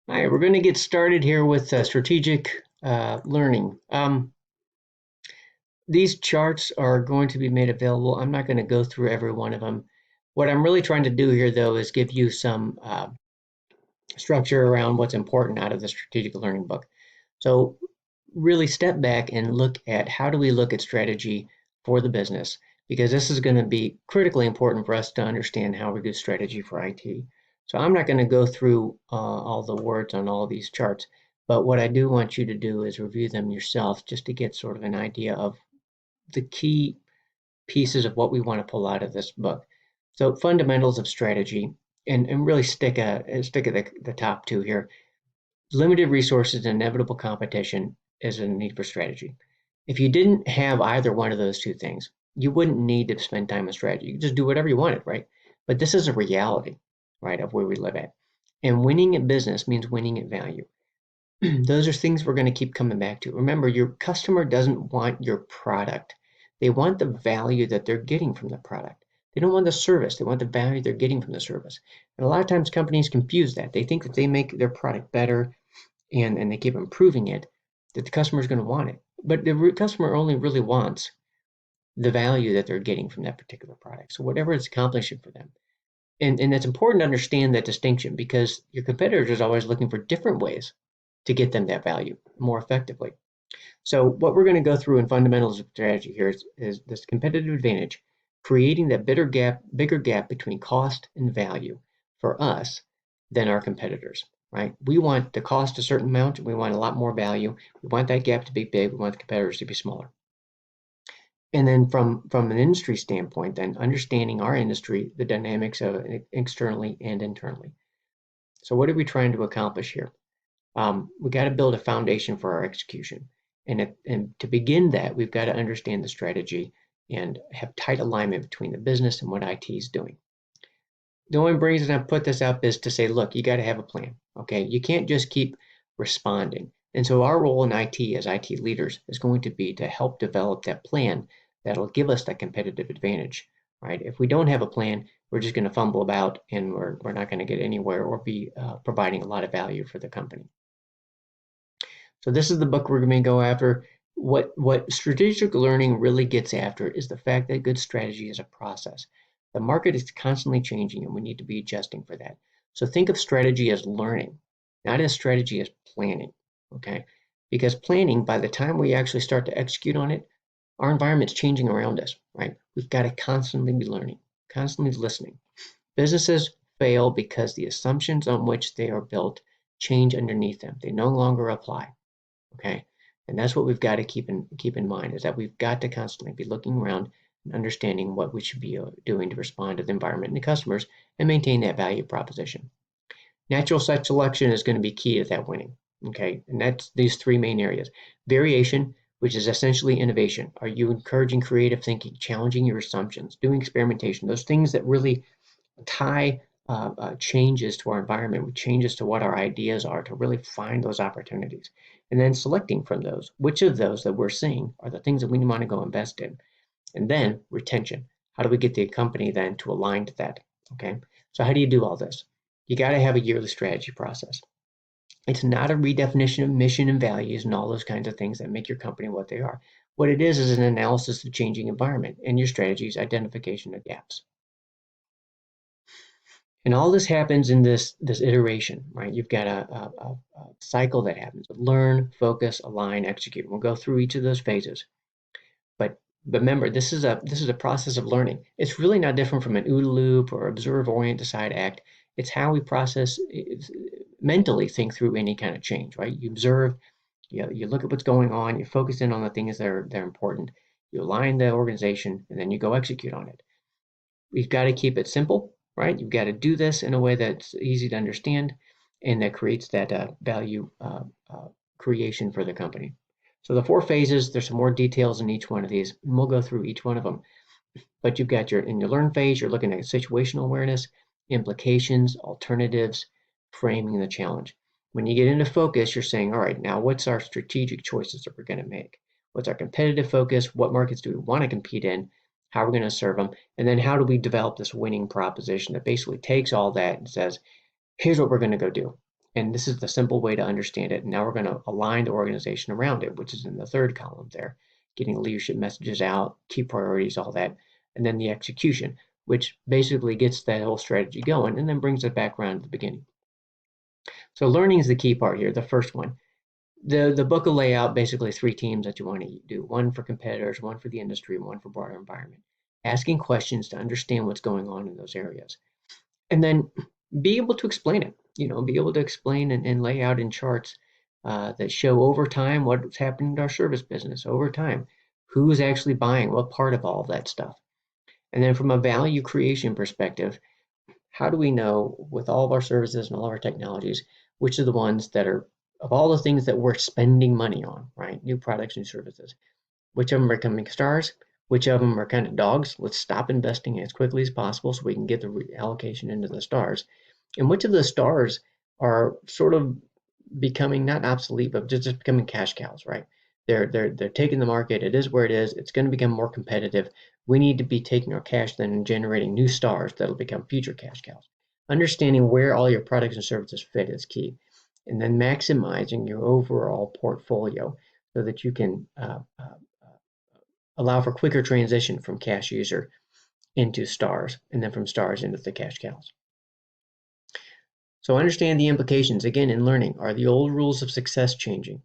All right, we're going to get started here with strategic learning. These charts are going to be made available. I'm not going to go through every one of them. What I'm really trying to do here, though, is give you some structure around what's important out of the strategic learning book. So really step back and look at how do we look at strategy for the business, because this is going to be critically important for us to understand how we do strategy for IT. So I'm not going to go through all the words on all these charts, but what I do want you to do is review them yourself just to get sort of an idea of the key pieces of what we want to pull out of this book. So fundamentals of strategy, and really stick at the top two here. Limited resources and inevitable competition is a need for strategy. If you didn't have either one of those two things, you wouldn't need to spend time on strategy. You could just do whatever you wanted, right? But this is a reality, right, of where we live at. And winning at business means winning at value. Those are things we're going to keep coming back to. Remember, your customer doesn't want your product. They want the value that they're getting from the product. They don't want the service. They want the value they're getting from the service. And a lot of times companies confuse that. They think that they make their product better and they keep improving it, that the customer is going to want it. But the customer only really wants the value that they're getting from that particular product. So whatever it's accomplishing for them. And it's important to understand that distinction because your competitors is always looking for different ways to get them that value more effectively. So what we're going to go through in fundamentals of strategy here is this competitive advantage, creating that bigger gap between cost and value for us than our competitors, right? We want the cost a certain amount, we want a lot more value. We want that gap to be big, we want the competitors to be smaller. And then from an industry standpoint, then understanding our industry, the dynamics of it externally and internally. So what are we trying to accomplish here? We got to build a foundation for our execution. And to begin that, we've got to understand the strategy and have tight alignment between the business and what IT is doing. The only reason I put this up is to say, look, you got to have a plan. Okay, you can't just keep responding. And so our role in IT as IT leaders is going to be to help develop that plan that'll give us that competitive advantage, right? If we don't have a plan, we're just going to fumble about and we're not going to get anywhere or be providing a lot of value for the company. So this is the book we're going to go after. What strategic learning really gets after is the fact that good strategy is a process. The market is constantly changing and we need to be adjusting for that. So think of strategy as learning, not as strategy as planning, okay? Because planning, by the time we actually start to execute on it, our environment's changing around us, right? We've got to constantly be learning, constantly listening. Businesses fail because the assumptions on which they are built change underneath them. They no longer apply. Okay. And that's what we've got to keep in mind is that we've got to constantly be looking around and understanding what we should be doing to respond to the environment and the customers and maintain that value proposition. Natural site selection is going to be key to that winning. Okay. And that's these three main areas. Variation, which is essentially innovation. Are you encouraging creative thinking, challenging your assumptions, doing experimentation, those things that really tie changes to our environment, changes to what our ideas are to really find those opportunities. And then selecting from those, which of those that we're seeing are the things that we want to go invest in. And then retention. How do we get the company then to align to that? Okay. So how do you do all this? You got to have a yearly strategy process. It's not a redefinition of mission and values and all those kinds of things that make your company what they are. What it is an analysis of changing environment and your strategy's identification of gaps. And all this happens in this iteration, right? You've got a cycle that happens: learn, focus, align, execute. We'll go through each of those phases. But remember, this is a process of learning. It's really not different from an OODA loop or observe, orient, decide, act. It's how we process mentally think through any kind of change, right? You observe, you look at what's going on, you focus in on the things that are important, you align the organization, and then you go execute on it. We've got to keep it simple, right? You've got to do this in a way that's easy to understand and that creates that value creation for the company. So the four phases, there's some more details in each one of these, and we'll go through each one of them. But you've got in your learn phase, you're looking at situational awareness, implications, alternatives, framing the challenge. When you get into focus, you're saying, all right, now what's our strategic choices that we're going to make? What's our competitive focus? What markets do we want to compete in? How are we going to serve them? And then how do we develop this winning proposition that basically takes all that and says, here's what we're going to go do. And this is the simple way to understand it. And now we're going to align the organization around it, which is in the third column there, getting leadership messages out, key priorities, all that. And then the execution, which basically gets that whole strategy going and then brings it back around to the beginning. So learning is the key part here, the first one. The book will lay out basically three teams that you want to do: one for competitors, one for the industry, and one for broader environment. Asking questions to understand what's going on in those areas. And then be able to explain it, be able to explain and lay out in charts that show over time what's happening to our service business over time, who's actually buying what part of all of that stuff. And then from a value creation perspective, how do we know with all of our services and all of our technologies, which are the ones that are, of all the things that we're spending money on, right? New products, new services, which of them are becoming stars, which of them are kind of dogs. Let's stop investing as quickly as possible so we can get the allocation into the stars. And which of the stars are sort of becoming not obsolete, but just becoming cash cows, right? They're taking the market. It is where it is. It's going to become more competitive. We need to be taking our cash then and generating new stars that'll become future cash cows. Understanding where all your products and services fit is key, and then maximizing your overall portfolio so that you can allow for quicker transition from cash user into stars, and then from stars into the cash cows. So understand the implications again in learning. Are the old rules of success changing?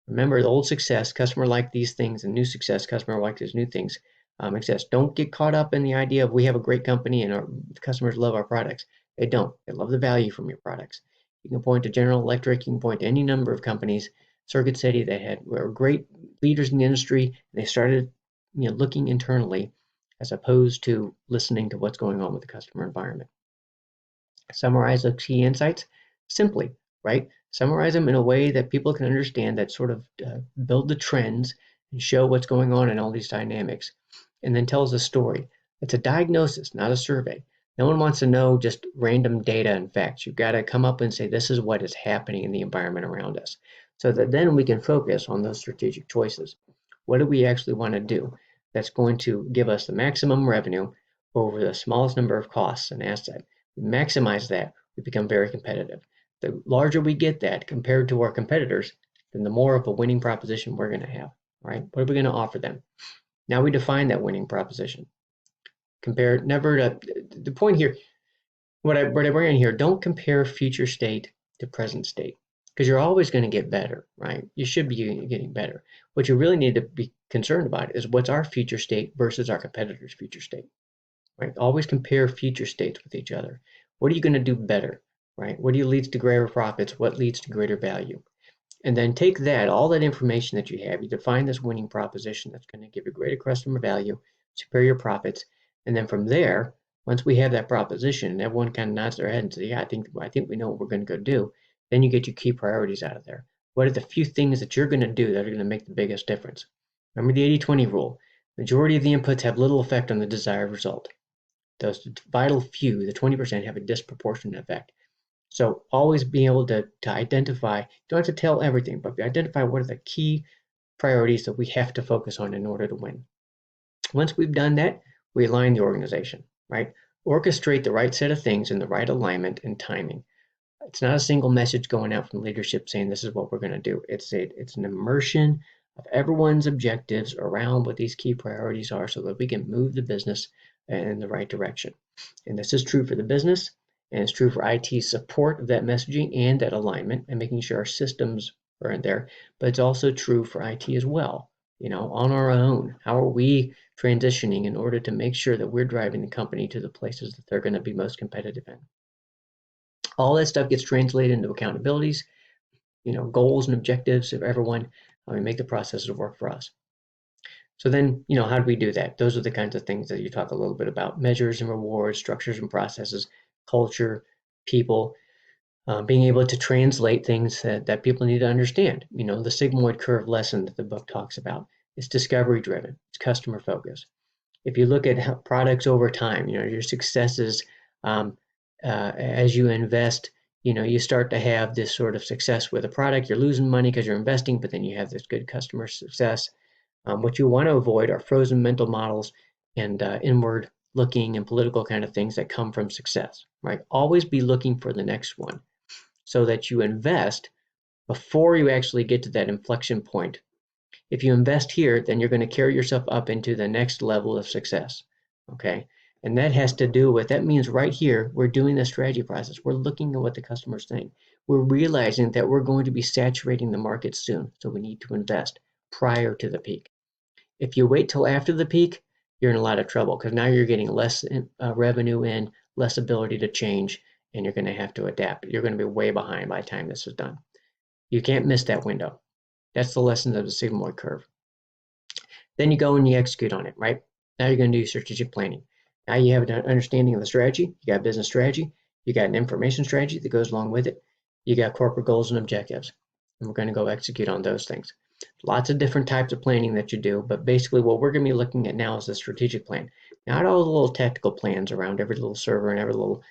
Remember, the old success, customer like these things, and new success, customer like these new things exist. Don't get caught up in the idea of we have a great company and our customers love our products. They don't. They love the value from your products. You can point to General Electric, you can point to any number of companies, Circuit City, were great leaders in the industry, and they started looking internally as opposed to listening to what's going on with the customer environment. Summarize the key insights simply, right? Summarize them in a way that people can understand, that sort of build the trends and show what's going on in all these dynamics, and then tells a story. It's a diagnosis, not a survey. No one wants to know just random data and facts. You've got to come up and say, this is what is happening in the environment around us, so that then we can focus on those strategic choices. What do we actually want to do that's going to give us the maximum revenue over the smallest number of costs and assets? Maximize that, we become very competitive. The larger we get that compared to our competitors, then the more of a winning proposition we're going to have, right? What are we going to offer them? Now we define that winning proposition. Compare never to the point here. What I bring in here, don't compare future state to present state, because you're always going to get better, right? You should be getting better. What you really need to be concerned about is what's our future state versus our competitor's future state. Right? Always compare future states with each other. What are you going to do better, right? What leads to greater profits? What leads to greater value? And then take that, all that information that you have, you define this winning proposition that's going to give you greater customer value, superior profits, and then from there, once we have that proposition and everyone kind of nods their head and says, yeah, I think we know what we're going to go do, then you get your key priorities out of there. What are the few things that you're going to do that are going to make the biggest difference? Remember the 80-20 rule. Majority of the inputs have little effect on the desired result. Those vital few, the 20%, have a disproportionate effect. So always being able to identify, you don't have to tell everything, but identify what are the key priorities that we have to focus on in order to win. Once we've done that, we align the organization, right? Orchestrate the right set of things in the right alignment and timing. It's not a single message going out from leadership saying this is what we're going to do. It's an immersion of everyone's objectives around what these key priorities are so that we can move the business in the right direction. And this is true for the business, and it's true for IT support of that messaging and that alignment and making sure our systems are in there. But it's also true for IT as well. On our own, how are we transitioning in order to make sure that we're driving the company to the places that they're going to be most competitive in? All that stuff gets translated into accountabilities, goals and objectives of everyone. We make the processes work for us. So then, how do we do that? Those are the kinds of things that you talk a little bit about: measures and rewards, structures and processes, culture, people, being able to translate things that people need to understand. The sigmoid curve lesson that the book talks about is discovery driven. It's customer focused. If you look at products over time, your successes as you invest, you start to have this sort of success with a product. You're losing money because you're investing, but then you have this good customer success. What you want to avoid are frozen mental models and inward looking and political kind of things that come from success, right? Always be looking for the next one. so that you invest before you actually get to that inflection point. If you invest here, then you're going to carry yourself up into the next level of success. Okay. And that has to do with, that means right here, we're doing the strategy process. We're looking at what the customer's saying. We're realizing that we're going to be saturating the market soon. So we need to invest prior to the peak. If you wait till after the peak, you're in a lot of trouble because now you're getting less revenue in, less ability to change, and you're going to have to adapt. You're going to be way behind by the time this is done. You can't miss that window. That's the lesson of the sigmoid curve. Then you go and you execute on it, right? Now you're going to do strategic planning. Now you have an understanding of the strategy. You got a business strategy. You got an information strategy that goes along with it. You got corporate goals and objectives. And we're going to go execute on those things. Lots of different types of planning that you do, but basically what we're going to be looking at now is the strategic plan. Not all the little tactical plans around every little server and every little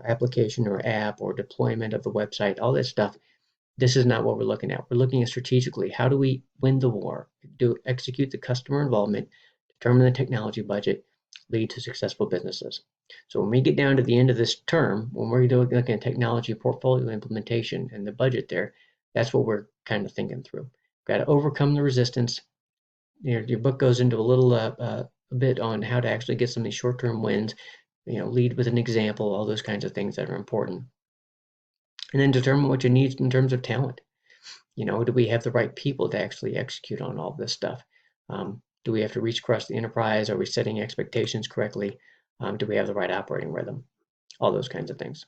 application or app or deployment of the website, all that stuff. This is not what we're looking at. We're looking at strategically. How do we win the war? Execute the customer involvement, determine the technology budget, lead to successful businesses. So when we get down to the end of this term, when we're looking at technology portfolio implementation and the budget there, that's what we're kind of thinking through. Got to overcome the resistance. Your book goes into a little a bit on how to actually get some of these short-term wins. Lead with an example, all those kinds of things that are important. And then determine what you need in terms of talent. Do we have the right people to actually execute on all this stuff? Do we have to reach across the enterprise? Are we setting expectations correctly? Do we have the right operating rhythm? All those kinds of things.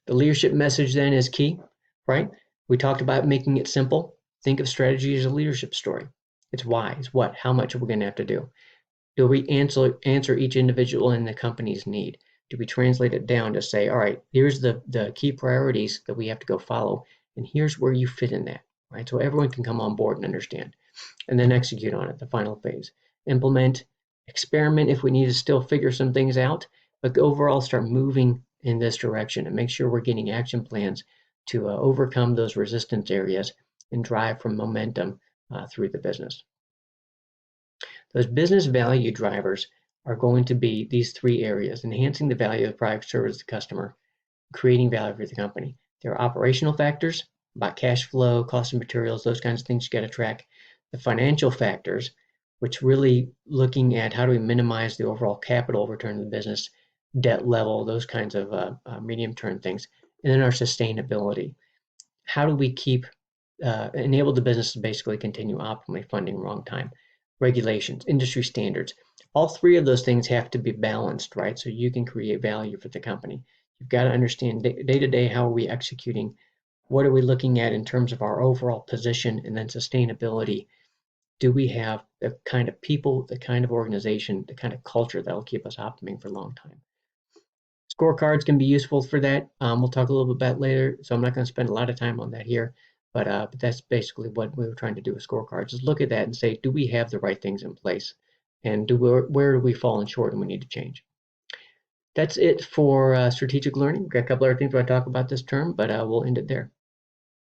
The leadership message then is key, right? We talked about making it simple. Think of strategy as a leadership story. It's why, it's what, how much are we going to have to do? Do we answer each individual in the company's need? Do we translate it down to say, all right, here's the key priorities that we have to go follow, and here's where you fit in that, right? So everyone can come on board and understand, and then execute on it, the final phase. Implement, experiment if we need to still figure some things out, but overall start moving in this direction and make sure we're getting action plans to overcome those resistance areas and drive from momentum through the business. Those business value drivers are going to be these three areas: enhancing the value of the product, service to the customer, creating value for the company. There are operational factors about cash flow, cost of materials, those kinds of things you got to track. The financial factors, which really looking at how do we minimize the overall capital return to the business, debt level, those kinds of medium-term things. And then our sustainability. How do we enable the business to basically continue optimally funding wrong time? Regulations, industry standards. All three of those things have to be balanced, right? So you can create value for the company. You've got to understand day to day, how are we executing? What are we looking at in terms of our overall position, and then sustainability? Do we have the kind of people, the kind of organization, the kind of culture that will keep us optimizing for a long time? Scorecards can be useful for that. We'll talk a little bit about later, so I'm not going to spend a lot of time on that here. But that's basically what we were trying to do with scorecards, is look at that and say, do we have the right things in place? And where do we fall short and we need to change? That's it for strategic learning. We've got a couple other things I want to talk about this term, but we'll end it there.